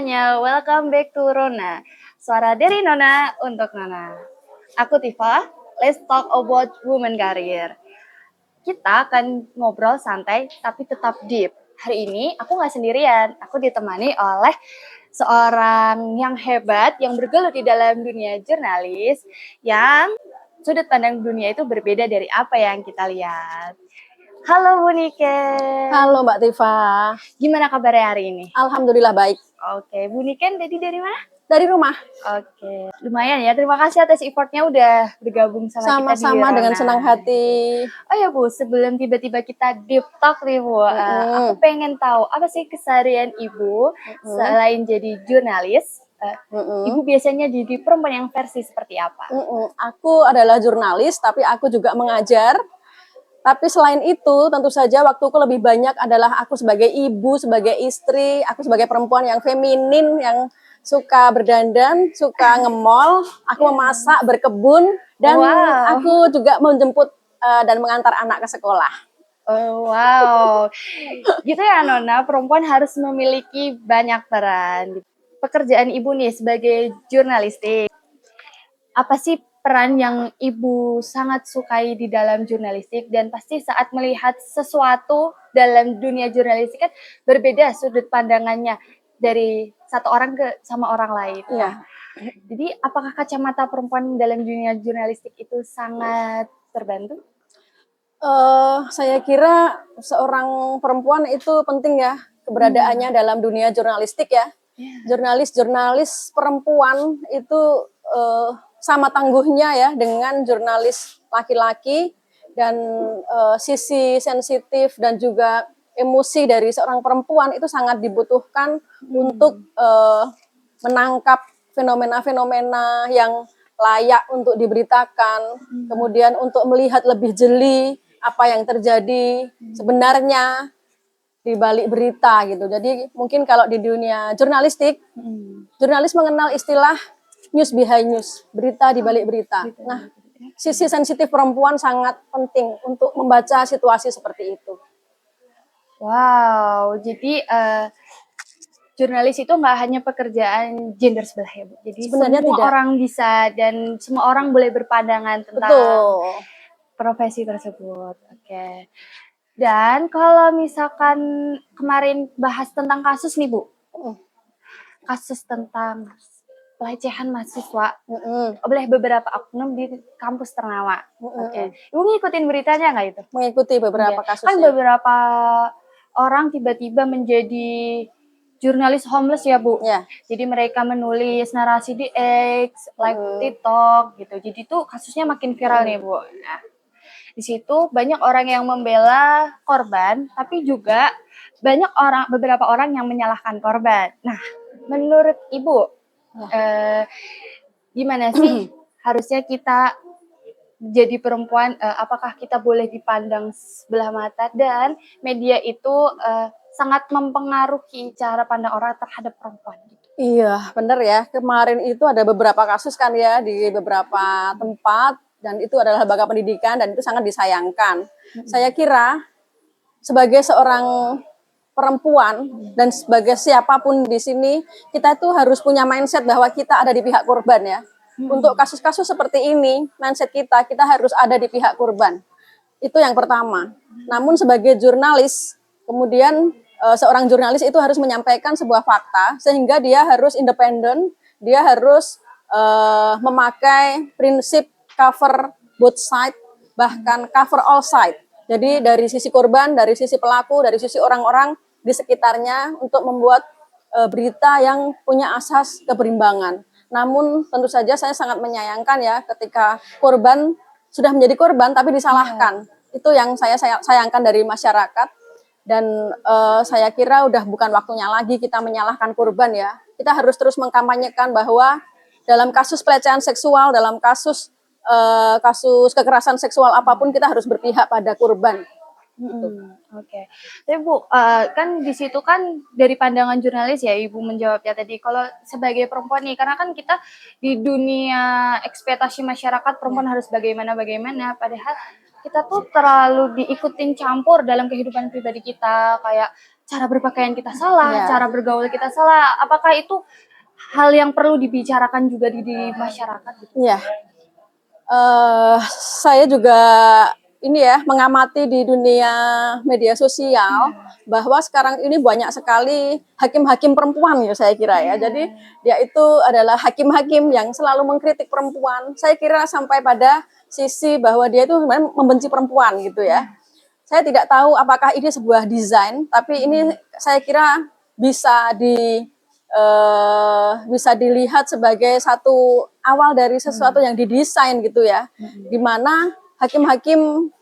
semuanya, welcome back to Rona. Suara dari Nona untuk Nona. Aku Tifa, let's talk about women career. Kita akan ngobrol santai tapi tetap deep. Hari ini aku nggak sendirian, aku ditemani oleh seorang yang hebat, yang bergelut di dalam dunia jurnalis, yang sudut pandang dunia itu berbeda dari apa yang kita lihat. Halo Bu Niken. Halo Mbak Tifa. Gimana kabarnya hari ini? Alhamdulillah baik. Oke, Bu Niken tadi dari mana? Dari rumah. Oke, lumayan ya. Terima kasih atas effortnya udah bergabung sama kita di Sama-sama Rona. dengan senang hati. Oh ya Bu, sebelum tiba-tiba kita deep talk nih Bu, aku pengen tahu apa sih keseharian Ibu selain jadi jurnalis? Ibu biasanya jadi perempuan yang versi seperti apa? Aku adalah jurnalis, tapi aku juga mengajar. Tapi selain itu, tentu saja waktuku lebih banyak adalah aku sebagai ibu, sebagai istri, aku sebagai perempuan yang feminin, yang suka berdandan, suka nge-mall, aku memasak, berkebun, dan aku juga menjemput dan mengantar anak ke sekolah. Oh, wow, gitu ya Nona, perempuan harus memiliki banyak peran. Pekerjaan Ibu nih sebagai jurnalistik, apa sih peran yang Ibu sangat sukai di dalam jurnalistik, dan pasti saat melihat sesuatu dalam dunia jurnalistik kan berbeda sudut pandangannya dari satu orang ke sama orang lain. Iya. Jadi apakah kacamata perempuan dalam dunia jurnalistik itu sangat terbantu? Saya kira seorang perempuan itu penting ya keberadaannya dalam dunia jurnalistik ya. Jurnalis perempuan itu sama tangguhnya ya dengan jurnalis laki-laki, dan sisi sensitif dan juga emosi dari seorang perempuan itu sangat dibutuhkan untuk menangkap fenomena-fenomena yang layak untuk diberitakan, kemudian untuk melihat lebih jeli apa yang terjadi sebenarnya di balik berita gitu. Jadi mungkin kalau di dunia jurnalistik, jurnalis mengenal istilah news behind news, berita di balik berita. Nah, sisi sensitif perempuan sangat penting untuk membaca situasi seperti itu. Wow, jadi jurnalis itu nggak hanya pekerjaan gender sebelah ya Bu. Jadi sebenarnya semua orang bisa dan semua orang boleh berpandangan tentang profesi tersebut. Oke. Dan kalau misalkan kemarin bahas tentang kasus nih Bu, kasus tentang pelecehan mahasiswa oleh beberapa oknum di kampus Ternama. Oke. Ibu ngikutin beritanya nggak itu? Mengikuti beberapa kasusnya. Kan beberapa orang tiba-tiba menjadi jurnalis homeless ya Bu. Jadi mereka menulis narasi di X, like TikTok gitu. Jadi tuh kasusnya makin viral nih Bu. Nah, di situ banyak orang yang membela korban, tapi juga beberapa orang yang menyalahkan korban. Nah, menurut Ibu, gimana sih harusnya kita jadi perempuan, apakah kita boleh dipandang sebelah mata, dan media itu sangat mempengaruhi cara pandang orang terhadap perempuan gitu. Iya, benar ya. Kemarin itu ada beberapa kasus kan ya di beberapa tempat, dan itu adalah lembaga pendidikan dan itu sangat disayangkan. Saya kira sebagai seorang perempuan dan sebagai siapapun di sini, kita itu harus punya mindset bahwa kita ada di pihak korban ya. Untuk kasus-kasus seperti ini, mindset kita harus ada di pihak korban. Itu yang pertama. Namun sebagai jurnalis, kemudian seorang jurnalis itu harus menyampaikan sebuah fakta, sehingga dia harus independen, dia harus memakai prinsip cover both side, bahkan cover all side. Jadi dari sisi korban, dari sisi pelaku, dari sisi orang-orang di sekitarnya, untuk membuat berita yang punya asas keberimbangan. Namun tentu saja saya sangat menyayangkan ya ketika korban sudah menjadi korban tapi disalahkan. Itu yang saya sayangkan dari masyarakat, dan saya kira udah bukan waktunya lagi kita menyalahkan korban ya. Kita harus terus mengkampanyekan bahwa dalam kasus pelecehan seksual, dalam kasus kekerasan seksual apapun, kita harus berpihak pada korban. Oke. Tapi Bu, kan di situ kan dari pandangan jurnalis ya Ibu menjawabnya tadi. Kalau sebagai perempuan nih, karena kan kita di dunia ekspektasi masyarakat perempuan harus bagaimana, padahal kita tuh terlalu diikutin campur dalam kehidupan pribadi kita, kayak cara berpakaian kita salah, Ya. cara bergaul kita salah. Apakah itu hal yang perlu dibicarakan juga di masyarakat? Iya. Saya juga ini ya mengamati di dunia media sosial bahwa sekarang ini banyak sekali hakim-hakim perempuan ya saya kira ya. Jadi dia itu adalah hakim-hakim yang selalu mengkritik perempuan. Saya kira sampai pada sisi bahwa dia itu sebenarnya membenci perempuan gitu ya. Saya tidak tahu apakah ini sebuah desain, tapi ini saya kira bisa bisa dilihat sebagai satu awal dari sesuatu yang didesain gitu ya, di mana hakim-hakim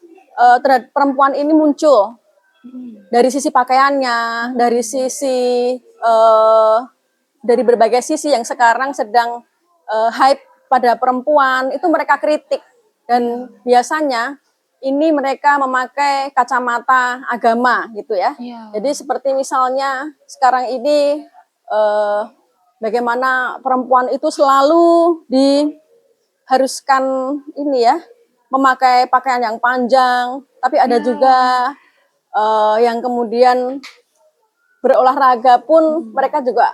terhadap perempuan ini muncul dari sisi pakaiannya, dari sisi dari berbagai sisi yang sekarang sedang hype pada perempuan itu mereka kritik, dan biasanya ini mereka memakai kacamata agama gitu ya. Jadi seperti misalnya sekarang ini bagaimana perempuan itu selalu diharuskan ini ya memakai pakaian yang panjang, tapi ada juga yang kemudian berolahraga pun mereka juga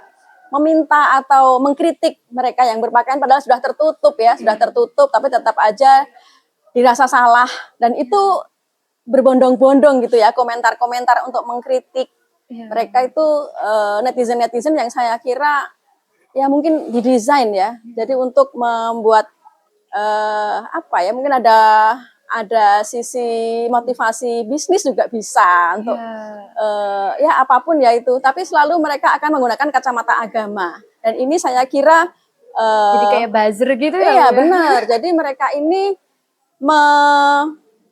meminta atau mengkritik mereka yang berpakaian padahal sudah tertutup ya, sudah tertutup tapi tetap aja dirasa salah, dan itu berbondong-bondong gitu ya komentar-komentar untuk mengkritik mereka itu netizen-netizen yang saya kira ya mungkin didesain ya, jadi untuk membuat apa ya, mungkin ada sisi motivasi bisnis juga bisa untuk ya apapun ya itu, tapi selalu mereka akan menggunakan kacamata agama, dan ini saya kira jadi kayak buzzer gitu ya. Iya benar, jadi mereka ini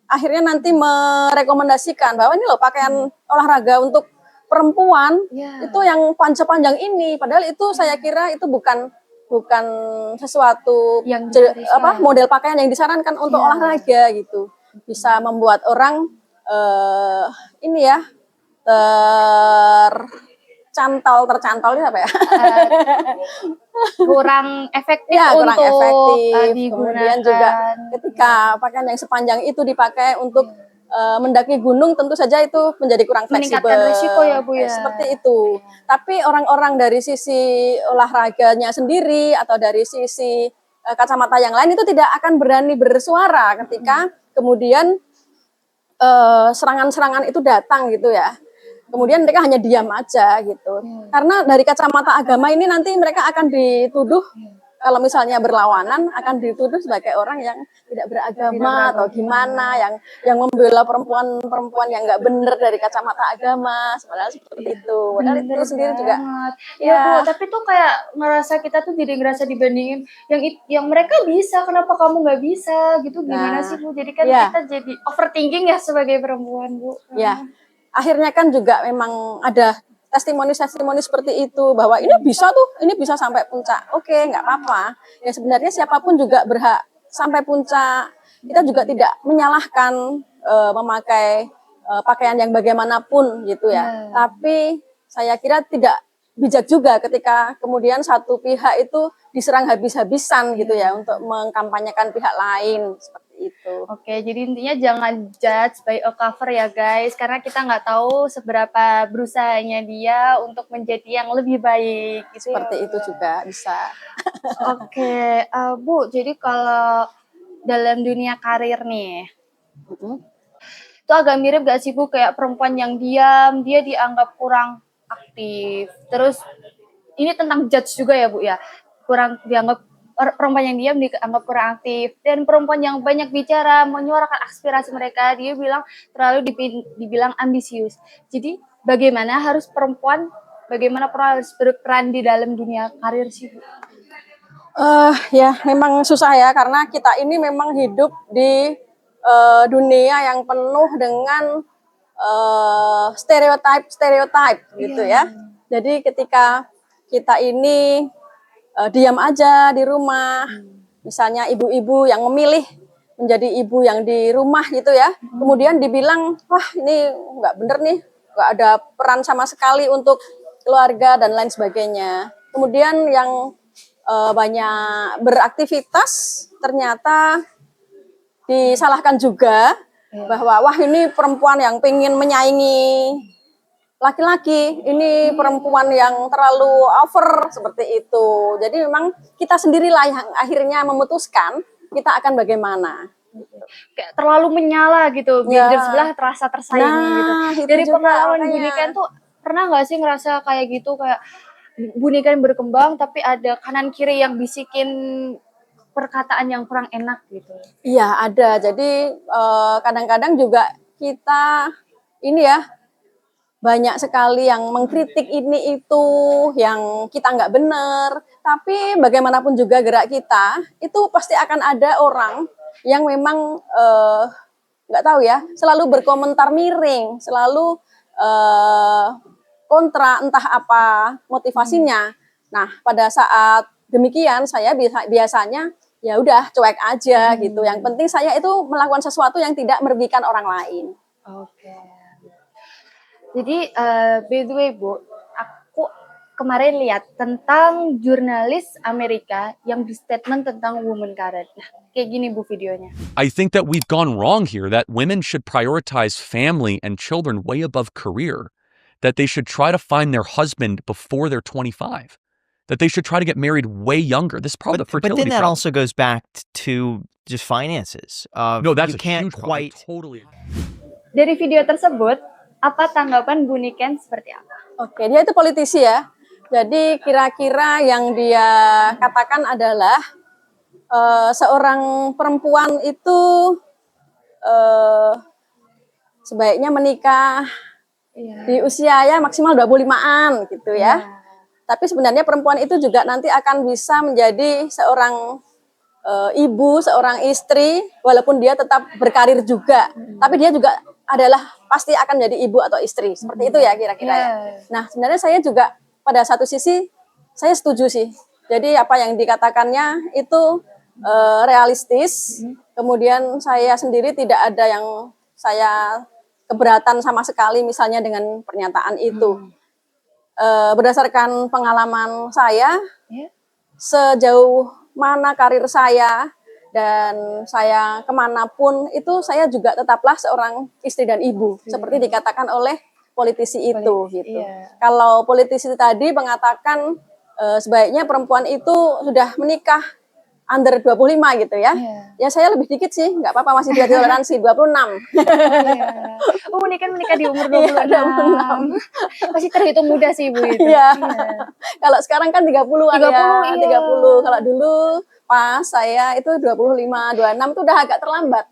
akhirnya nanti merekomendasikan bahwa ini loh pakaian olahraga untuk perempuan itu yang panjang ini, padahal itu saya kira itu bukan sesuatu yang model pakaian yang disarankan untuk olahraga gitu, bisa membuat orang ini ya tercantol itu apa ya? Kurang efektif ya, kurang untuk efektif. Kemudian juga ketika pakaian yang sepanjang itu dipakai untuk mendaki gunung, tentu saja itu menjadi kurang fleksibel. Meningkatkan risiko ya Bu ya. Seperti itu. Tapi orang-orang dari sisi olahraganya sendiri atau dari sisi kacamata yang lain itu tidak akan berani bersuara ketika kemudian serangan-serangan itu datang gitu ya. Kemudian mereka hanya diam aja gitu. Karena dari kacamata agama ini nanti mereka akan dituduh, kalau misalnya berlawanan akan dituduh sebagai orang yang tidak beragama atau gimana, yang membela perempuan yang nggak bener dari kacamata agama, sebenarnya seperti itu. Padahal itu sendiri juga. Ya Bu, tapi tuh kayak ngerasa kita tuh jadi ngerasa dibandingin yang mereka bisa, kenapa kamu nggak bisa gitu, gimana sih Bu? Jadi kan kita jadi overthinking ya sebagai perempuan Bu. Ya. Akhirnya kan juga memang ada testimoni-testimoni seperti itu bahwa ini bisa sampai puncak. Oke, nggak apa-apa. Ya sebenarnya siapapun juga berhak sampai puncak. Kita juga tidak menyalahkan memakai pakaian yang bagaimanapun gitu ya. Tapi saya kira tidak bijak juga ketika kemudian satu pihak itu diserang habis-habisan gitu ya untuk mengkampanyekan pihak lain seperti itu. Oke, jadi intinya jangan judge by a cover ya guys, karena kita nggak tahu seberapa berusahanya dia untuk menjadi yang lebih baik. Gitu seperti itu juga bisa. Oke, Bu, jadi kalau dalam dunia karir nih, itu agak mirip gak sih Bu, kayak perempuan yang diam, dia dianggap kurang aktif. Terus ini tentang judge juga ya Bu ya, kurang dianggap, perempuan yang diam dianggap kurang aktif, dan perempuan yang banyak bicara menyuarakan aspirasi mereka dia bilang terlalu dibilang ambisius. Jadi bagaimana harus perempuan harus berperan di dalam dunia karir sih Bu? Ya memang susah ya, karena kita ini memang hidup di dunia yang penuh dengan stereotip gitu ya. Jadi ketika kita ini diam aja di rumah, misalnya ibu-ibu yang memilih menjadi ibu yang di rumah gitu ya, kemudian dibilang wah ini nggak bener nih, nggak ada peran sama sekali untuk keluarga dan lain sebagainya. Kemudian yang banyak beraktivitas ternyata disalahkan juga bahwa wah ini perempuan yang pengen menyaingi laki-laki, ini perempuan yang terlalu over seperti itu. Jadi memang kita sendirilah yang akhirnya memutuskan kita akan bagaimana. Kayak terlalu menyala gitu, Ya. gender sebelah terasa tersaingi gitu. Itu Dari juga, pengalaman Bu makanya. Niken tuh pernah nggak sih ngerasa kayak gitu, kayak Bu Niken berkembang tapi ada kanan kiri yang bisikin perkataan yang kurang enak gitu? Iya ada. Jadi kadang-kadang juga kita ini ya banyak sekali yang mengkritik ini itu yang kita nggak benar. Tapi bagaimanapun juga gerak kita itu pasti akan ada orang yang memang nggak tahu ya, selalu berkomentar miring, selalu kontra, entah apa motivasinya. Nah, pada saat demikian saya biasanya ya udah cuek aja gitu. Yang penting saya itu melakukan sesuatu yang tidak merugikan orang lain. Oke. Jadi by the way Bu, aku kemarin lihat tentang jurnalis Amerika yang berstatement tentang women career. Nah, kayak gini Bu videonya. I think that we've gone wrong here, that women should prioritize family and children way above career, that they should try to find their husband before they're 25, that they should try to get married way younger. This is probably the But fertility then that problem. also goes back to just finances. No, that's you a can't huge problem. I quite. totally. Dari video tersebut, apa tanggapan Bu Niken seperti apa? Oke, dia itu politisi ya. Jadi kira-kira yang dia katakan adalah seorang perempuan itu sebaiknya menikah di usia ya maksimal 25-an gitu ya. Tapi sebenarnya perempuan itu juga nanti akan bisa menjadi seorang ibu, seorang istri, walaupun dia tetap berkarir juga. Tapi dia juga adalah pasti akan menjadi ibu atau istri. Seperti itu ya kira-kira ya. Nah sebenarnya saya juga pada satu sisi saya setuju sih. Jadi apa yang dikatakannya itu realistis. Kemudian saya sendiri tidak ada yang saya keberatan sama sekali misalnya dengan pernyataan itu. Berdasarkan pengalaman saya, sejauh mana karir saya dan saya kemanapun itu saya juga tetaplah seorang istri dan ibu seperti dikatakan oleh politisi itu gitu. Kalau politisi tadi mengatakan sebaiknya perempuan itu sudah menikah under 25 gitu ya. Ya saya lebih dikit sih, nggak apa-apa masih bisa toleransi 26. Oh, menikah di umur 26. Masih terhitung muda sih Bu itu. Iya. Kalau sekarang kan 30-an 30, ya. iya. 30. Kalau dulu pas saya itu 25, 26 itu udah agak terlambat.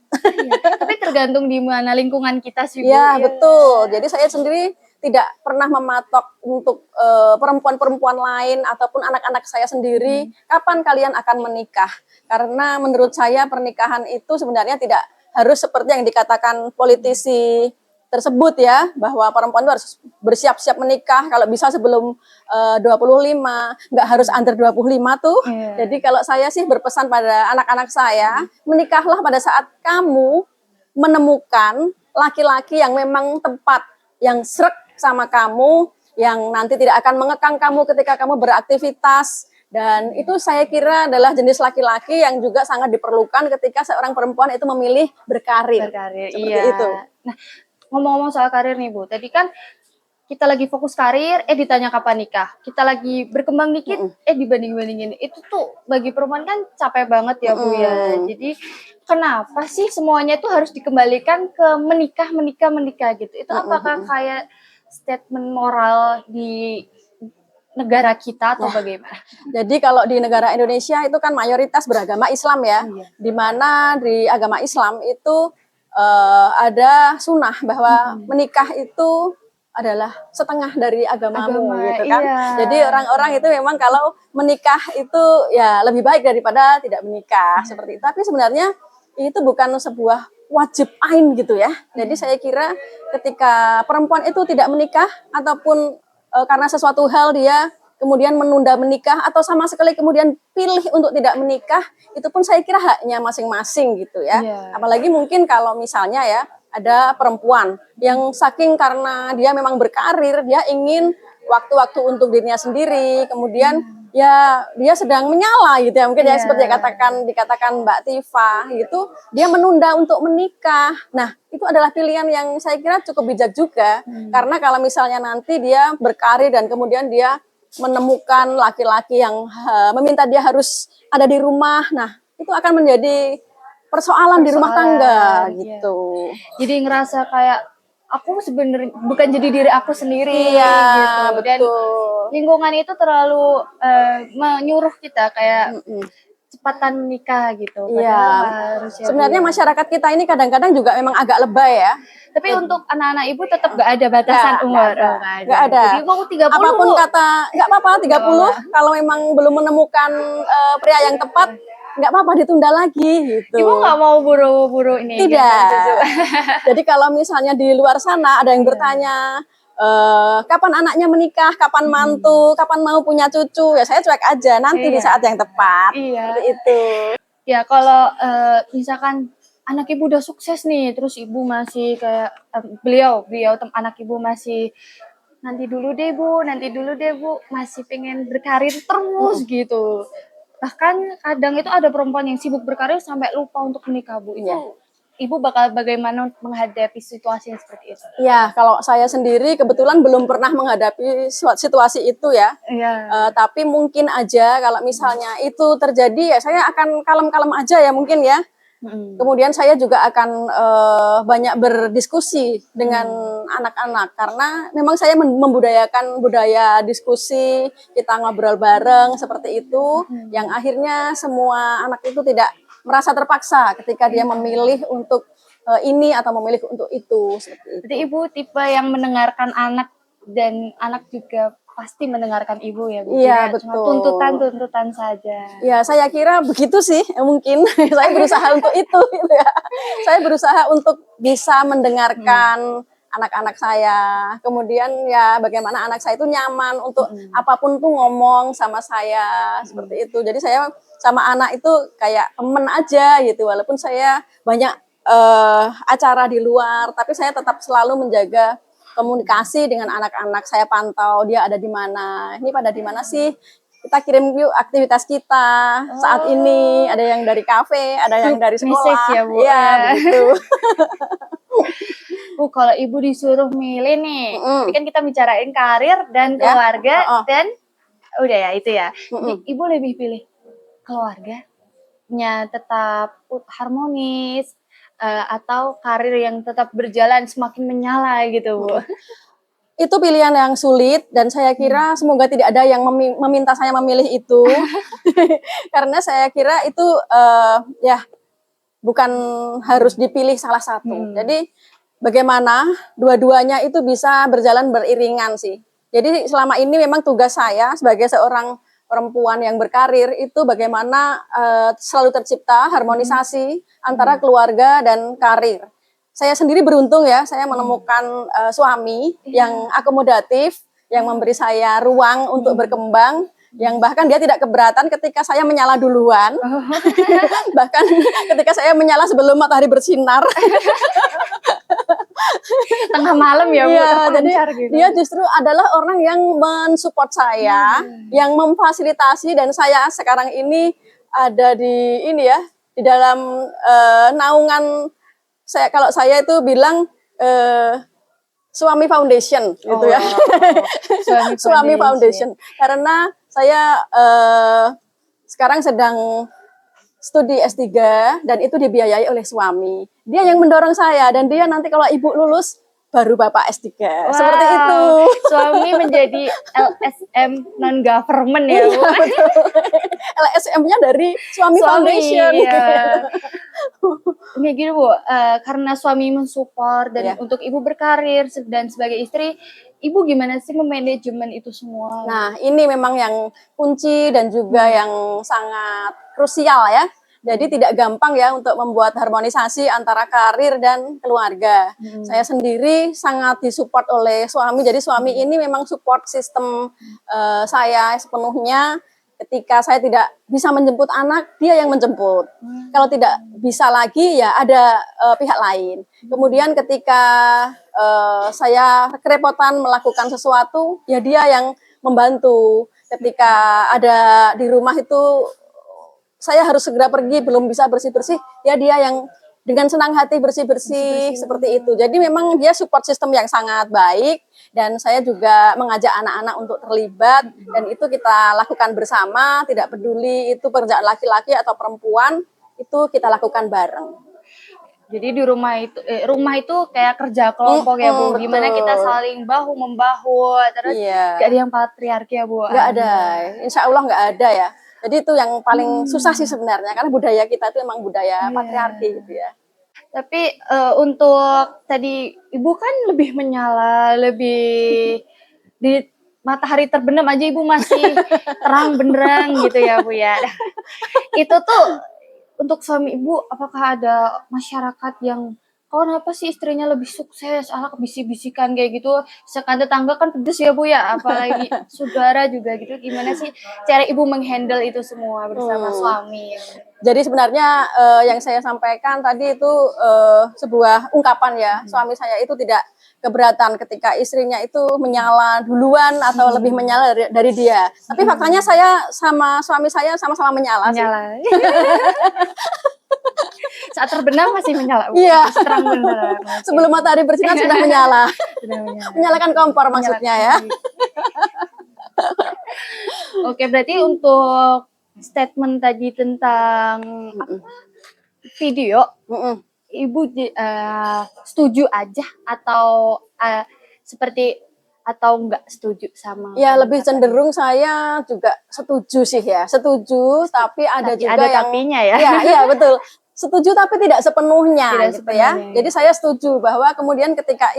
Tapi tergantung di mana lingkungan kita sih Bu. Iya, betul. Jadi saya sendiri tidak pernah mematok untuk perempuan-perempuan lain ataupun anak-anak saya sendiri kapan kalian akan menikah. Karena menurut saya pernikahan itu sebenarnya tidak harus seperti yang dikatakan politisi tersebut ya, bahwa perempuan itu harus bersiap-siap menikah kalau bisa sebelum 25, nggak harus under 25 tuh. Jadi kalau saya sih berpesan pada anak-anak saya, menikahlah pada saat kamu menemukan laki-laki yang memang tepat, yang srek sama kamu, yang nanti tidak akan mengekang kamu ketika kamu beraktivitas. Dan itu saya kira adalah jenis laki-laki yang juga sangat diperlukan ketika seorang perempuan itu memilih berkarir. Seperti itu. Nah, ngomong-ngomong soal karir nih Bu, tadi kan kita lagi fokus karir, ditanya kapan nikah. Kita lagi berkembang dikit, dibanding-bandingin. Itu tuh bagi perempuan kan capek banget ya Bu ya. Jadi kenapa sih semuanya tuh harus dikembalikan ke menikah gitu? Itu apakah kayak statement moral di negara kita atau bagaimana? Jadi kalau di negara Indonesia itu kan mayoritas beragama Islam ya. Di mana di agama Islam itu ada sunnah bahwa menikah itu adalah setengah dari agamamu gitu kan. Jadi orang-orang itu memang kalau menikah itu ya lebih baik daripada tidak menikah seperti itu. Tapi sebenarnya itu bukan sebuah wajib ain gitu ya. Jadi saya kira ketika perempuan itu tidak menikah ataupun karena sesuatu hal dia kemudian menunda menikah atau sama sekali kemudian pilih untuk tidak menikah, itu pun saya kira haknya masing-masing gitu ya. Apalagi mungkin kalau misalnya ya ada perempuan yang saking karena dia memang berkarir, dia ingin waktu-waktu untuk dirinya sendiri, kemudian ya dia sedang menyala gitu ya, mungkin ya Iya. seperti dikatakan Mbak Tifa gitu, dia menunda untuk menikah. Nah, itu adalah pilihan yang saya kira cukup bijak juga, karena kalau misalnya nanti dia berkarir dan kemudian dia menemukan laki-laki yang meminta dia harus ada di rumah, nah itu akan menjadi persoalan di rumah tangga Iya. gitu. Jadi ngerasa kayak aku sebenarnya bukan jadi diri aku sendiri Iya, gitu. Dan betul. lingkungan itu terlalu menyuruh kita kayak cepatan menikah gitu. Padahal Iya. nggak harus ya, Bu, Sebenarnya ya. masyarakat kita ini kadang-kadang juga memang agak lebay ya. Tapi untuk anak-anak ibu tetap nggak ada batasan umur. Nggak ada. Jadi mau 30 Apapun Bu. kata, nggak apa-apa 30. apa-apa. Kalau memang belum menemukan pria yang tepat, nggak apa-apa ditunda lagi gitu. Ibu nggak mau buru-buru ini. Tidak. Jadi kalau misalnya di luar sana ada yang bertanya, kapan anaknya menikah, kapan mantu, kapan mau punya cucu, ya saya cuek aja nanti di Iya. saat yang tepat. Iya. Seperti itu. Ya kalau misalkan anak ibu udah sukses nih, terus ibu masih kayak anak ibu masih nanti dulu deh Bu, masih pengen berkarir terus gitu. Bahkan kadang itu ada perempuan yang sibuk berkarir sampai lupa untuk menikah Bu. Itu Iya. ibu bakal bagaimana menghadapi situasi yang seperti itu? Ya, kalau saya sendiri kebetulan belum pernah menghadapi situasi itu ya. Iya. Tapi mungkin aja kalau misalnya itu terjadi ya saya akan kalem-kalem aja ya mungkin ya. Kemudian saya juga akan banyak berdiskusi dengan anak-anak karena memang saya membudayakan budaya diskusi, kita ngobrol bareng seperti itu, yang akhirnya semua anak itu tidak merasa terpaksa ketika dia memilih untuk ini atau memilih untuk itu seperti itu. Jadi ibu tipe yang mendengarkan anak dan anak juga pasti mendengarkan ibu ya Bu. Iya, Tidak cuma betul. tuntutan saja. Ya, saya kira begitu sih mungkin. Saya berusaha untuk itu gitu ya. Saya berusaha untuk bisa mendengarkan anak-anak saya. Kemudian ya bagaimana anak saya itu nyaman untuk apapun tuh ngomong sama saya seperti itu. Jadi saya sama anak itu kayak temen aja gitu. Walaupun saya banyak acara di luar, tapi saya tetap selalu menjaga komunikasi dengan anak-anak. Saya pantau dia ada di mana. Ini pada di mana sih? Kita kirim yuk aktivitas kita saat ini. Ada yang dari kafe, ada yang dari sekolah. Message ya, Bu. Iya, begitu. Bu, kalau ibu disuruh milih nih, ini kan kita bicarain karir dan keluarga dan udah ya itu ya. Jadi, ibu lebih pilih keluarganya tetap harmonis atau karir yang tetap berjalan semakin menyala gitu, Bu. Itu pilihan yang sulit dan saya kira semoga tidak ada yang meminta saya memilih itu. Karena saya kira itu ya bukan harus dipilih salah satu. Jadi bagaimana dua-duanya itu bisa berjalan beriringan sih. Jadi selama ini memang tugas saya sebagai seorang perempuan yang berkarir itu bagaimana selalu tercipta harmonisasi antara keluarga dan karir. Saya sendiri beruntung ya, saya menemukan suami yang akomodatif, yang memberi saya ruang untuk berkembang, yang bahkan dia tidak keberatan ketika saya menyala duluan, bahkan ketika saya menyala sebelum matahari bersinar. Tengah malam ya Bu, Iya, jadi gitu. dia justru adalah orang yang mensupport saya, yang memfasilitasi, dan saya sekarang ini ada di ini ya, di dalam naungan saya, kalau saya itu bilang suami foundation gitu ya. Suami foundation. Karena saya sekarang sedang studi S3 dan itu dibiayai oleh suami. Dia yang mendorong saya dan dia nanti kalau ibu lulus baru bapak S3. Wow, seperti itu. Suami menjadi LSM non-government ya Bu. LSM-nya dari suami foundation. Ya. Kayak gitu Bu, karena suami mensupport dan untuk ibu berkarir dan sebagai istri, ibu gimana sih memanajemen itu semua? Nah, ini memang yang kunci dan juga yang sangat krusial ya. Jadi tidak gampang ya untuk membuat harmonisasi antara karir dan keluarga. Saya sendiri sangat disupport oleh suami. Jadi suami ini memang support sistem saya sepenuhnya. Ketika saya tidak bisa menjemput anak, dia yang menjemput. Kalau tidak bisa lagi, ya ada pihak lain. Kemudian ketika saya kerepotan melakukan sesuatu, ya dia yang membantu. Ketika ada di rumah itu saya harus segera pergi, belum bisa bersih-bersih, ya dia yang dengan senang hati bersih-bersih seperti itu. Jadi memang dia support system yang sangat baik, dan saya juga mengajak anak-anak untuk terlibat, dan itu kita lakukan bersama, tidak peduli itu pekerjaan laki-laki atau perempuan, itu kita lakukan bareng. Jadi di rumah itu kayak kerja kelompok ya Bu, gimana kita saling bahu membahu, terus gak ada yang patriarki ya Bu? Gak ada, insya Allah gak ada ya. Jadi itu yang paling susah sih sebenarnya, karena budaya kita itu emang budaya patriarki gitu ya. Tapi untuk tadi Ibu kan lebih menyala, lebih di matahari terbenam aja Ibu masih terang benderang gitu ya Bu ya. Itu tuh untuk suami Ibu, apakah ada masyarakat yang kenapa sih istrinya lebih sukses, bisik-bisikan kayak gitu, sekan tetangga kan pedes ya Bu ya, apalagi saudara juga gitu, gimana sih cara Ibu menghandle itu semua bersama suami? Jadi sebenarnya yang saya sampaikan tadi itu sebuah ungkapan ya, suami saya itu tidak keberatan ketika istrinya itu menyala duluan atau lebih menyala dari dia. Tapi faktanya saya sama suami saya sama-sama menyala. Saat terbenam masih menyala. Iya. Terang benderang. Sebelum matahari bersinar sudah menyala. Menyalakan kompor maksudnya ya. Oke, berarti untuk statement tadi tentang video, Ibu setuju aja atau atau enggak setuju sama? Ya lebih cenderung saya juga setuju sih ya, setuju, tapi ada juga ada yang tapinya ya. Iya betul. Setuju tapi tidak sepenuhnya gitu ya. Jadi saya setuju bahwa kemudian ketika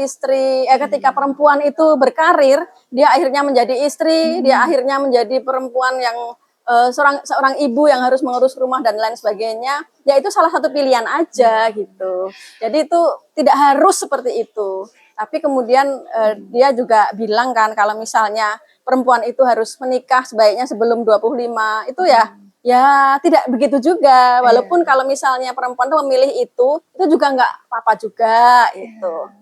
ketika perempuan itu berkarir, dia akhirnya menjadi istri, dia akhirnya menjadi perempuan yang seorang ibu yang harus mengurus rumah dan lain sebagainya, ya itu salah satu pilihan aja gitu. Jadi itu tidak harus seperti itu. Tapi kemudian dia juga bilang kan kalau misalnya perempuan itu harus menikah sebaiknya sebelum 25, itu ya tidak begitu juga. Walaupun kalau misalnya perempuan tuh memilih itu juga nggak apa-apa juga itu.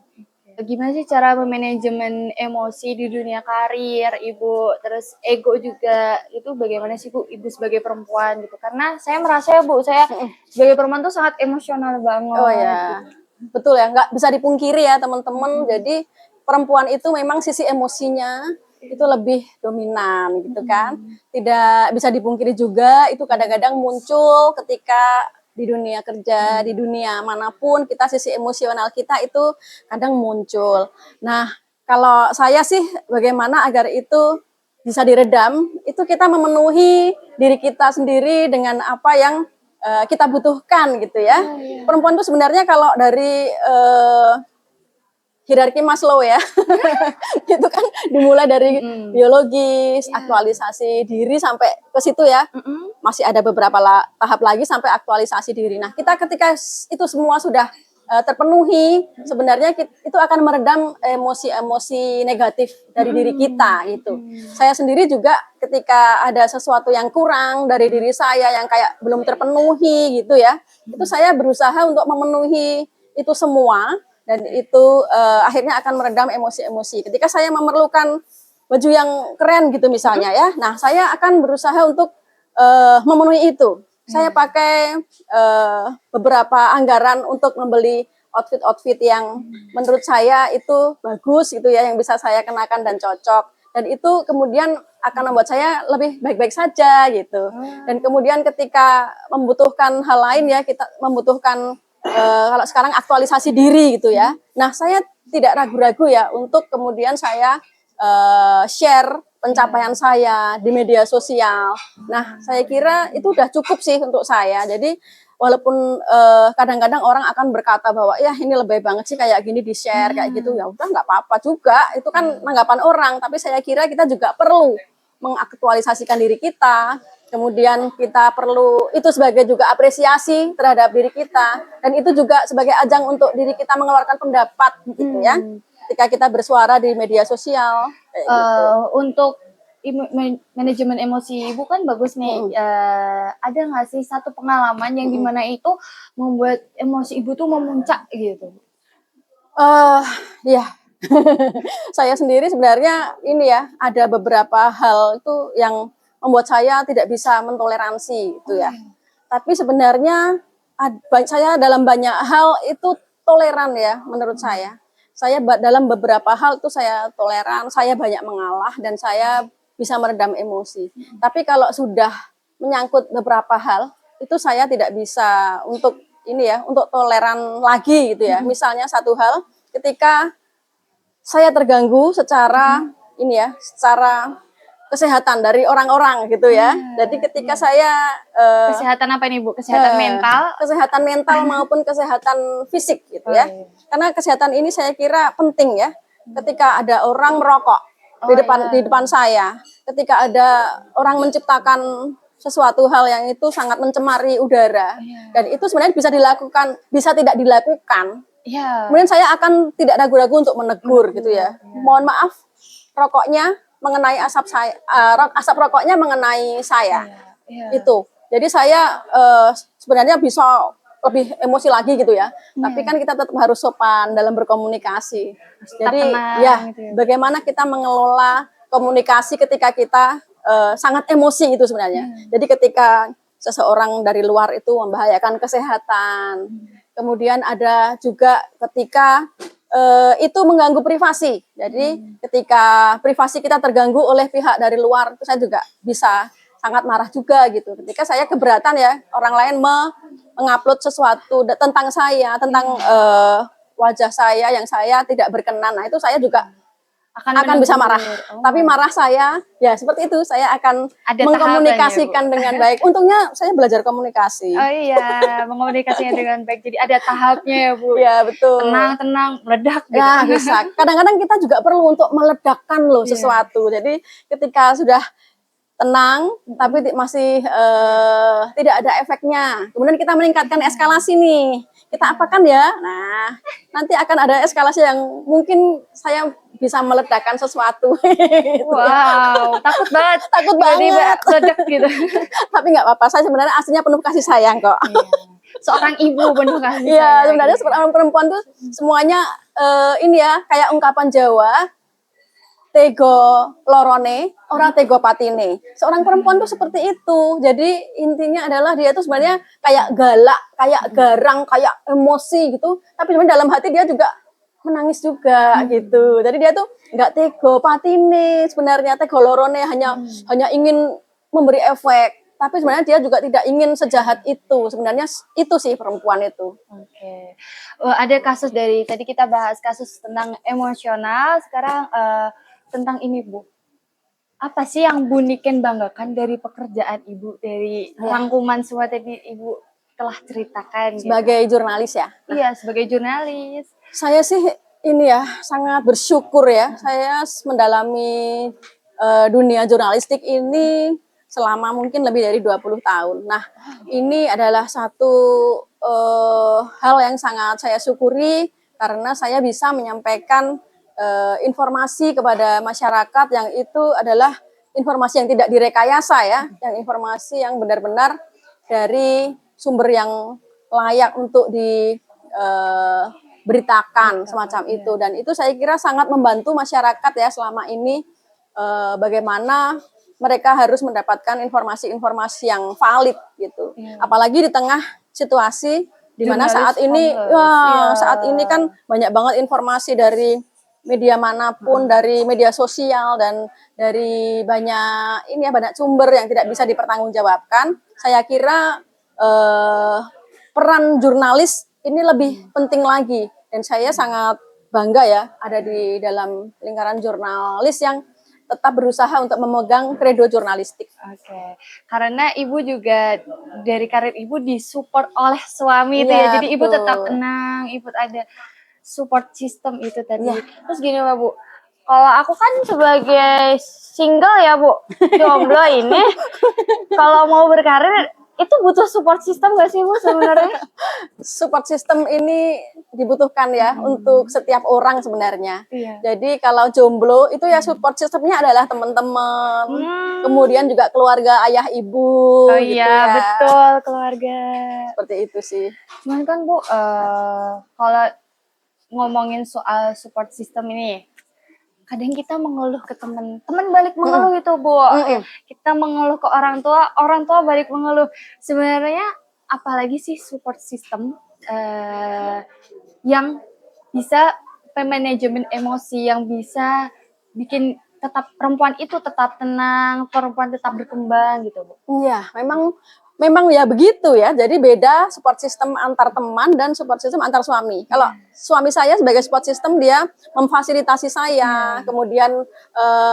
Gimana sih cara memanajemen emosi di dunia karir Ibu, terus ego juga, itu bagaimana sih Bu, Ibu sebagai perempuan gitu? Karena saya merasa ya Bu, saya sebagai perempuan tuh sangat emosional banget. Oh ya, betul ya, nggak bisa dipungkiri ya teman-teman. Jadi perempuan itu memang sisi emosinya itu lebih dominan gitu kan. Tidak bisa dipungkiri juga, itu kadang-kadang muncul ketika di dunia kerja, di dunia manapun kita sisi emosional kita itu kadang muncul. Nah, kalau saya sih bagaimana agar itu bisa diredam, itu kita memenuhi diri kita sendiri dengan apa yang kita butuhkan gitu ya. Perempuan itu sebenarnya kalau dari hierarki Maslow ya, itu kan dimulai dari biologis, aktualisasi diri sampai ke situ ya. Masih ada beberapa tahap lagi sampai aktualisasi diri. Nah, kita ketika itu semua sudah terpenuhi, sebenarnya itu akan meredam emosi-emosi negatif dari diri kita gitu. Saya sendiri juga ketika ada sesuatu yang kurang dari diri saya yang kayak belum terpenuhi gitu ya, itu saya berusaha untuk memenuhi itu semua. Dan itu akhirnya akan meredam emosi-emosi. Ketika saya memerlukan baju yang keren gitu misalnya ya, nah saya akan berusaha untuk memenuhi itu. Saya pakai beberapa anggaran untuk membeli outfit-outfit yang menurut saya itu bagus gitu ya, yang bisa saya kenakan dan cocok. Dan itu kemudian akan membuat saya lebih baik-baik saja gitu. Dan kemudian ketika membutuhkan hal lain ya, kita membutuhkan kalau sekarang aktualisasi diri gitu ya. Nah, saya tidak ragu-ragu ya untuk kemudian saya share pencapaian saya di media sosial. Nah, saya kira itu udah cukup sih untuk saya. Jadi walaupun kadang-kadang orang akan berkata bahwa ya ini lebih banget sih kayak gini di share kayak gitu, ya udah nggak apa-apa juga. Itu kan tanggapan orang. Tapi saya kira kita juga perlu mengaktualisasikan diri kita. Kemudian kita perlu itu sebagai juga apresiasi terhadap diri kita, dan itu juga sebagai ajang untuk diri kita mengeluarkan pendapat gitu ya. Ketika kita bersuara di media sosial kayak gitu. Untuk manajemen emosi Ibu kan bagus nih. Ada nggak sih satu pengalaman yang dimana itu membuat emosi Ibu tuh memuncak gitu? Ya, Saya sendiri sebenarnya ini ya, ada beberapa hal itu yang membuat saya tidak bisa mentoleransi itu ya. Tapi sebenarnya saya dalam banyak hal itu toleran ya menurut saya. Saya dalam beberapa hal itu saya toleran, saya banyak mengalah dan saya bisa meredam emosi. Tapi kalau sudah menyangkut beberapa hal itu saya tidak bisa untuk ini ya, untuk toleran lagi gitu ya. Misalnya satu hal ketika saya terganggu secara ini ya, secara kesehatan dari orang-orang gitu ya. Jadi ketika saya kesehatan apa nih Bu? Kesehatan mental? Kesehatan mental maupun kesehatan fisik gitu ya. Karena kesehatan ini saya kira penting ya. Ketika ada orang merokok di depan saya, ketika ada orang menciptakan sesuatu hal yang itu sangat mencemari udara, dan itu sebenarnya bisa dilakukan, bisa tidak dilakukan. Kemudian saya akan tidak ragu-ragu untuk menegur gitu ya. Mohon maaf, rokoknya mengenai asap rokoknya mengenai saya. Itu. Jadi saya sebenarnya bisa lebih emosi lagi gitu ya. Tapi kan kita tetap harus sopan dalam berkomunikasi. Jadi ya, bagaimana kita mengelola komunikasi ketika kita sangat emosi itu sebenarnya. Jadi ketika seseorang dari luar itu membahayakan kesehatan. Kemudian ada juga ketika itu mengganggu privasi. Jadi ketika privasi kita terganggu oleh pihak dari luar, itu saya juga bisa sangat marah juga gitu. Ketika saya keberatan ya orang lain mengupload sesuatu tentang saya, tentang wajah saya yang saya tidak berkenan. Nah itu saya juga akan bisa marah. Tapi marah saya, ya seperti itu, saya akan mengkomunikasikan dengan baik. Untungnya saya belajar komunikasi. Oh iya, mengomunikasinya dengan baik. Jadi ada tahapnya ya Bu. Ya betul. Tenang, meledak gitu. Ya bisa. Kadang-kadang kita juga perlu untuk meledakkan loh sesuatu. Jadi ketika sudah tenang, tapi masih tidak ada efeknya. Kemudian kita meningkatkan eskalasi nih. Kita apakan ya? Nah, nanti akan ada eskalasi yang mungkin saya bisa meledakkan sesuatu. Wow, takut banget. Takut banget. Meledak gitu. Tapi nggak apa-apa, saya sebenarnya aslinya penuh kasih sayang kok. Seorang ibu penuh kasih sayang. Iya, sebenarnya seorang perempuan tuh semuanya ini ya, kayak ungkapan Jawa, tego lorone, orang tego patine. Seorang perempuan tuh seperti itu. Jadi intinya adalah dia tuh sebenarnya kayak galak, kayak garang, kayak emosi gitu. Tapi sebenarnya dalam hati dia juga menangis juga gitu. Jadi dia tuh nggak tego patine, sebenarnya tego lorone hanya ingin memberi efek. Tapi sebenarnya dia juga tidak ingin sejahat itu. Sebenarnya itu sih perempuan itu. Oke. Ada kasus dari tadi kita bahas kasus tentang emosional, sekarang tentang ini Bu. Apa sih yang Bu Niken banggakan dari pekerjaan Ibu, dari rangkuman semua tadi Ibu telah ceritakan sebagai jurnalis ya? Iya, sebagai jurnalis. Saya sih ini ya sangat bersyukur ya. Saya mendalami dunia jurnalistik ini selama mungkin lebih dari 20 tahun. Nah, ini adalah satu hal yang sangat saya syukuri karena saya bisa menyampaikan informasi kepada masyarakat yang itu adalah informasi yang tidak direkayasa ya, yang informasi yang benar-benar dari sumber yang layak untuk diberitakan semacam itu. Dan itu saya kira sangat membantu masyarakat ya selama ini bagaimana mereka harus mendapatkan informasi-informasi yang valid gitu. Apalagi di tengah situasi di mana saat ini kan banyak banget informasi dari media manapun, dari media sosial dan dari banyak banyak sumber yang tidak bisa dipertanggungjawabkan. Saya kira peran jurnalis ini lebih penting lagi dan saya sangat bangga ya ada di dalam lingkaran jurnalis yang tetap berusaha untuk memegang kredo jurnalistik. Oke. Karena Ibu juga dari karir Ibu disupport oleh suami itu ya. Jadi Ibu tetap tenang, Ibu ada support system itu tadi. Terus gini Mbak Bu, kalau aku kan sebagai single ya Bu, jomblo ini, kalau mau berkarir itu butuh support system gak sih Bu sebenarnya? Support system ini dibutuhkan ya untuk setiap orang sebenarnya. Jadi kalau jomblo itu ya support systemnya adalah teman-teman, kemudian juga keluarga ayah ibu. Oh gitu iya, betul keluarga. Seperti itu sih. Cuman kan Bu, kalau ngomongin soal support system ini, kadang kita mengeluh ke teman balik mengeluh itu Bu. Kita mengeluh ke orang tua balik mengeluh. Sebenarnya apalagi sih support system yang bisa manajemen emosi, yang bisa bikin tetap perempuan itu tetap tenang, perempuan tetap berkembang gitu Bu. Iya, memang ya begitu ya. Jadi beda support system antar teman dan support system antar suami. Kalau suami saya sebagai support system, dia memfasilitasi saya, kemudian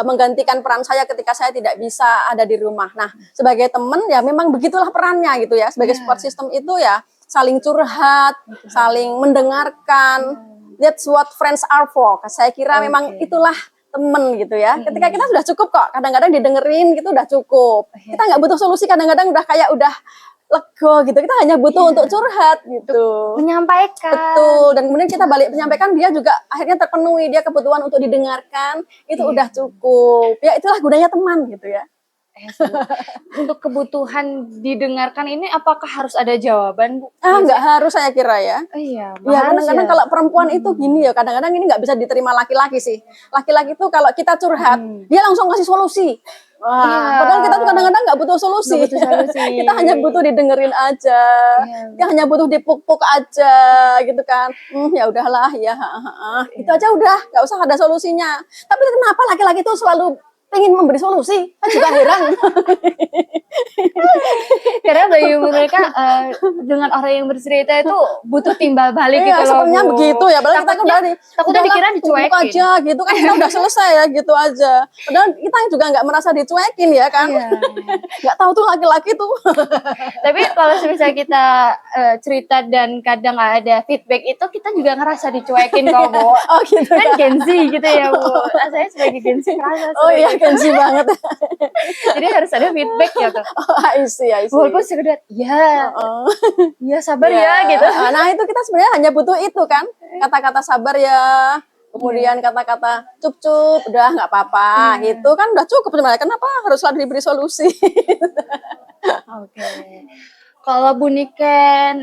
menggantikan peran saya ketika saya tidak bisa ada di rumah. Nah, sebagai teman ya memang begitulah perannya gitu ya. Sebagai support system itu ya saling curhat, saling mendengarkan. That's what friends are for. Saya kira memang itulah temen gitu ya. Ketika kita sudah cukup kok, kadang-kadang didengerin gitu udah cukup. Kita nggak butuh solusi, kadang-kadang udah kayak udah lega gitu. Kita hanya butuh untuk curhat gitu. Menyampaikan. Betul. Dan kemudian kita balik menyampaikan, dia juga akhirnya terpenuhi, dia kebutuhan untuk didengarkan, itu udah cukup. Ya itulah gunanya teman gitu ya. Untuk kebutuhan didengarkan ini apakah harus ada jawaban Bu? Nggak harus saya kira ya. Iya, Ya kadang-kadang kalau perempuan itu gini ya, kadang-kadang ini nggak bisa diterima laki-laki sih. Laki-laki tuh kalau kita curhat, dia langsung kasih solusi. Wah, padahal kita tuh kadang-kadang nggak butuh solusi. Kita hanya butuh didengerin aja. Kita hanya butuh dipuk-puk aja gitu kan. Ya udahlah ya. Itu aja udah, nggak usah ada solusinya. Tapi kenapa laki-laki tuh selalu ingin memberi solusi? Saya juga heran. Karena bagi mereka dengan orang yang bercerita itu butuh timbal balik gitu loh. Sebenarnya begitu ya. Padahal kita udah takutnya dikira dicuekin aja gitu kan, kita udah selesai ya gitu aja. Padahal kita juga nggak merasa dicuekin ya kan. Nggak tahu tuh laki-laki tuh. Tapi kalau misalnya kita cerita dan kadang nggak ada feedback itu, kita juga ngerasa dicuekin kok Bu. Oh gitu. Kan Gen Z gitu ya Bu. Saya sebagai Gen Z ngerasa. Oh iya, Gen Z banget. Jadi harus ada feedback gitu. I see. Walaupun sekedar ya sabar ya gitu. Nah itu kita sebenarnya hanya butuh itu kan, kata-kata sabar ya, kemudian kata-kata cup udah nggak apa-apa, itu kan udah cukup sebenarnya. Kenapa harus selalu diberi solusi? Oke. Kalau Bu Niken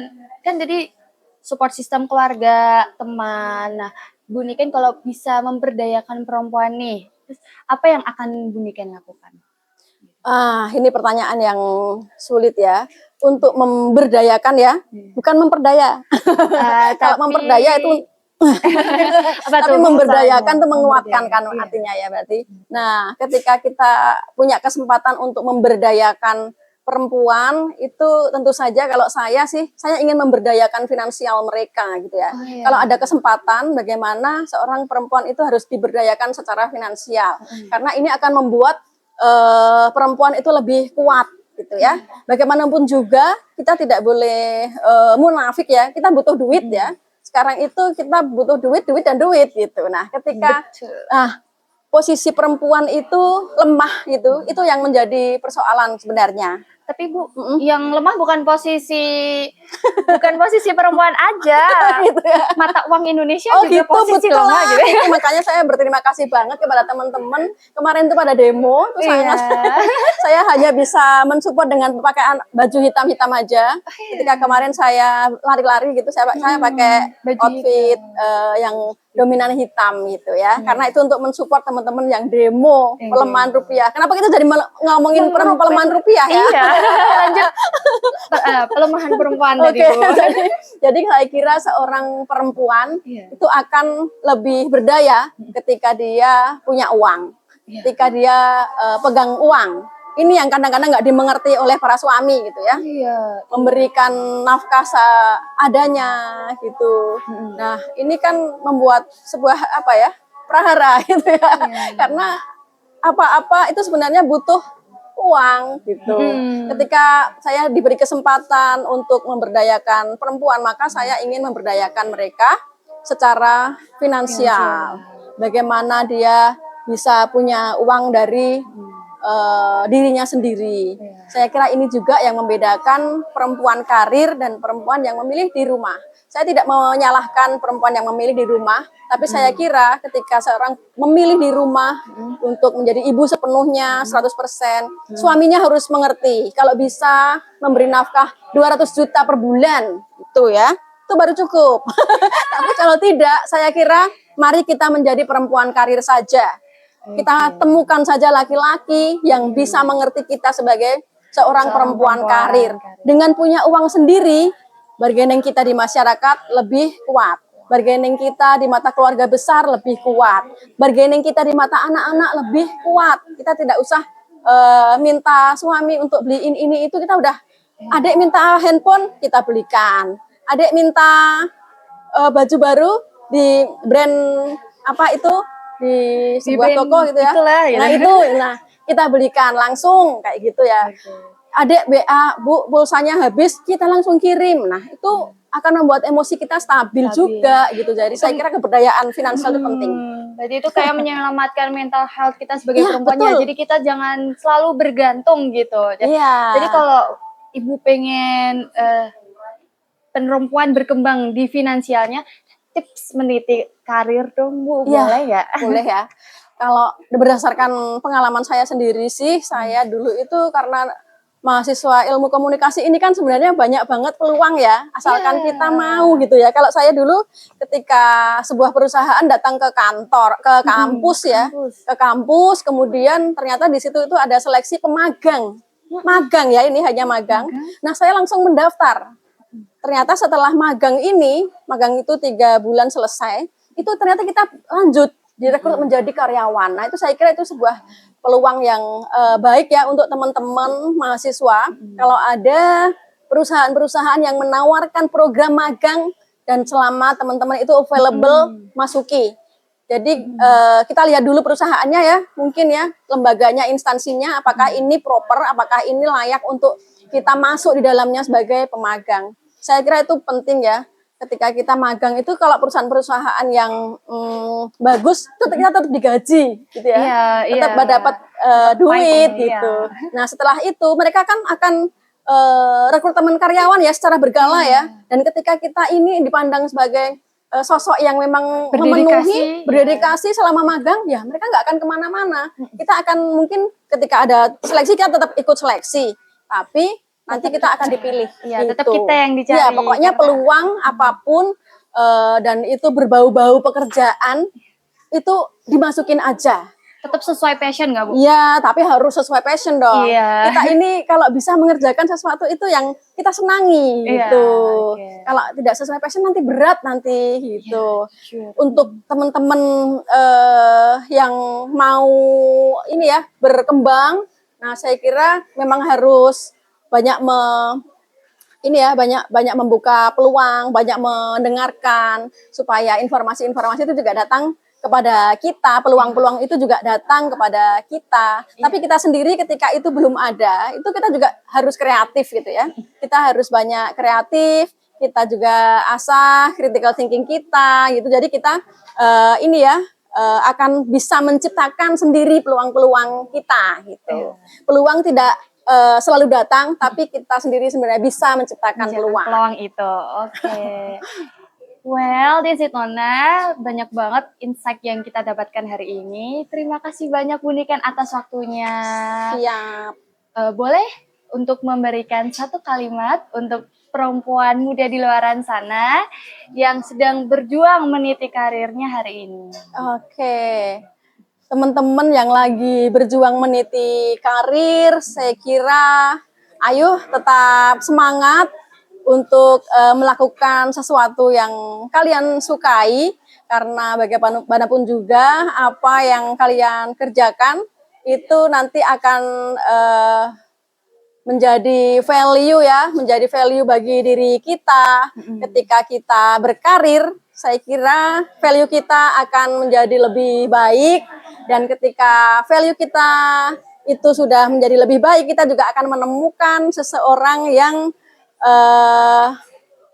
kan jadi support sistem keluarga, teman. Nah, Bu Niken kalau bisa memberdayakan perempuan nih, terus apa yang akan Bu Niken lakukan? Ini pertanyaan yang sulit ya. Untuk memberdayakan ya, bukan memperdaya. Kalau memperdaya itu tapi memberdayakan itu menguatkan kan artinya ya berarti. Nah, ketika kita punya kesempatan untuk memberdayakan perempuan, itu tentu saja kalau saya ingin memberdayakan finansial mereka gitu ya. Kalau ada kesempatan, bagaimana seorang perempuan itu harus diberdayakan secara finansial. Karena ini akan membuat perempuan itu lebih kuat gitu ya. Bagaimanapun juga kita tidak boleh munafik ya. Kita butuh duit ya. Sekarang itu kita butuh duit gitu. Nah, ketika posisi perempuan itu lemah gitu, itu yang menjadi persoalan sebenarnya. Tapi Bu, yang lemah bukan posisi perempuan aja. Gitu ya. Mata uang Indonesia juga gitu, posisi lemah gitu. Makanya saya berterima kasih banget kepada teman-teman. Kemarin itu pada demo, tuh saya hanya bisa mensupport dengan pakaian baju hitam-hitam aja. Ketika kemarin saya lari-lari gitu, saya pakai outfit yang dominan hitam gitu ya. Karena itu untuk mensupport teman-teman yang demo pelemahan rupiah. Kenapa kita jadi ngomongin pelemahan rupiah ya? Iya. Lanjut pelemahan perempuan tadi Bu. Jadi saya kira seorang perempuan itu akan lebih berdaya ketika dia punya uang, ketika dia pegang uang. Ini yang kadang-kadang nggak dimengerti oleh para suami gitu ya. Memberikan nafkah seadanya gitu. Nah, ini kan membuat sebuah prahara gitu ya. Karena apa-apa itu sebenarnya butuh uang gitu. Ketika saya diberi kesempatan untuk memberdayakan perempuan, maka saya ingin memberdayakan mereka secara finansial. Bagaimana dia bisa punya uang dari dirinya sendiri. Saya kira ini juga yang membedakan perempuan karir dan perempuan yang memilih di rumah. Saya tidak menyalahkan perempuan yang memilih di rumah, tapi saya kira ketika seorang memilih di rumah untuk menjadi ibu sepenuhnya 100%, suaminya harus mengerti kalau bisa memberi nafkah 200 juta per bulan itu ya. Itu itu baru cukup. Tapi kalau tidak, saya kira mari kita menjadi perempuan karir saja. Kita temukan saja laki-laki yang bisa mengerti kita sebagai seorang perempuan karir. Dengan punya uang sendiri, bargaining kita di masyarakat lebih kuat. Bargaining kita di mata keluarga besar lebih kuat. Bargaining kita di mata anak-anak lebih kuat. Kita tidak usah minta suami untuk beliin ini itu, kita udah, adik minta handphone kita belikan, adik minta baju baru di brand apa itu di sebuah toko gitu ya, itulah, ya. nah kita belikan langsung kayak gitu ya. Adik BA, Bu, pulsanya habis, kita langsung kirim. Nah itu akan membuat emosi kita stabil juga gitu. Jadi saya kira keberdayaan finansial itu penting. Berarti itu kayak menyelamatkan mental health kita sebagai perempuannya. Betul. Jadi kita jangan selalu bergantung gitu. Iya. Jadi kalau ibu pengen perempuan berkembang di finansialnya, tips meniti karir dong Bu, boleh ya? Boleh ya. Kalau berdasarkan pengalaman saya sendiri sih, saya dulu itu karena mahasiswa ilmu komunikasi ini kan sebenarnya banyak banget peluang ya, asalkan kita mau gitu ya. Kalau saya dulu ketika sebuah perusahaan datang ke kantor, ke kampus ya, ke kampus, kemudian ternyata di situ itu ada seleksi pemagang. Magang ya, ini hanya magang. Nah, saya langsung mendaftar. Ternyata setelah magang ini, magang itu 3 bulan selesai, itu ternyata kita lanjut direkrut menjadi karyawan. Nah, itu saya kira itu sebuah peluang yang baik ya untuk teman-teman mahasiswa. Kalau ada perusahaan-perusahaan yang menawarkan program magang dan selama teman-teman itu available, masuki. Jadi kita lihat dulu perusahaannya ya, mungkin ya, lembaganya, instansinya, apakah ini proper, apakah ini layak untuk kita masuk di dalamnya sebagai pemagang. Saya kira itu penting ya. Ketika kita magang itu kalau perusahaan-perusahaan yang bagus, kita tetap digaji gitu ya, tetap dapat duit gitu. Nah setelah itu mereka kan akan rekrutmen karyawan ya secara berkala ya. Dan ketika kita ini dipandang sebagai sosok yang memang memenuhi, berdedikasi selama magang, ya mereka nggak akan kemana-mana. Kita akan mungkin ketika ada seleksi kita tetap ikut seleksi, tapi nanti kita akan dipilih. Ya, gitu. tetap kita yang dicari. Ya, pokoknya peluang apapun dan itu berbau-bau pekerjaan itu dimasukin aja. Tetap sesuai passion nggak Bu? Iya, tapi harus sesuai passion dong. Iya. Kita ini kalau bisa mengerjakan sesuatu itu yang kita senangi gitu. Kalau tidak sesuai passion nanti berat nanti gitu. Untuk teman-teman yang mau ini ya berkembang, nah saya kira memang harus banyak banyak membuka peluang, banyak mendengarkan supaya informasi-informasi itu juga datang kepada kita, peluang-peluang itu juga datang kepada kita. Tapi kita sendiri ketika itu belum ada, itu kita juga harus kreatif gitu ya. Kita harus banyak kreatif, kita juga asah critical thinking kita gitu. Jadi kita akan bisa menciptakan sendiri peluang-peluang kita gitu. Peluang tidak selalu datang, tapi kita sendiri sebenarnya bisa menciptakan peluang itu. Oke. Well, that's it Nona. Banyak banget insight yang kita dapatkan hari ini. Terima kasih banyak Bu Niken atas waktunya. Siap. Boleh untuk memberikan satu kalimat untuk perempuan muda di luar sana yang sedang berjuang meniti karirnya hari ini. Oke. Teman-teman yang lagi berjuang meniti karir, saya kira ayo tetap semangat untuk melakukan sesuatu yang kalian sukai, karena bagaimanapun juga apa yang kalian kerjakan itu nanti akan menjadi value ya, menjadi value bagi diri kita. Ketika kita berkarir, saya kira value kita akan menjadi lebih baik. Dan ketika value kita itu sudah menjadi lebih baik, kita juga akan menemukan seseorang yang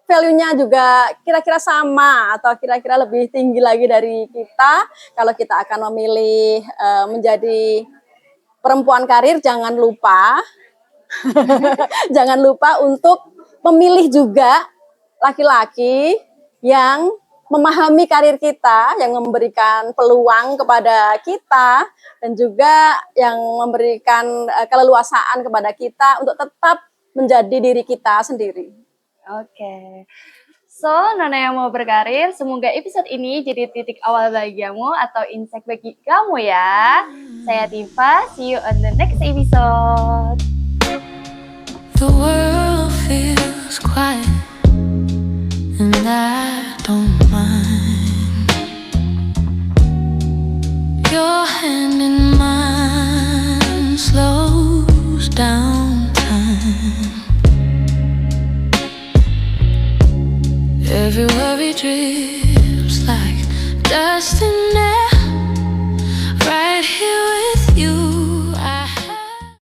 value-nya juga kira-kira sama atau kira-kira lebih tinggi lagi dari kita. Kalau kita akan memilih menjadi perempuan karir, jangan lupa jangan lupa untuk memilih juga laki-laki yang memahami karir kita, yang memberikan peluang kepada kita, dan juga yang memberikan keleluasaan kepada kita untuk tetap menjadi diri kita sendiri. Oke. So, Nona yang mau berkarir, semoga episode ini jadi titik awal bahagiamu atau insight bagi kamu ya. Saya Tifa, see you on the next episode. The world feels quiet and I don't mind. Your hand in mine slows down time. Every worry drips like dust in air right here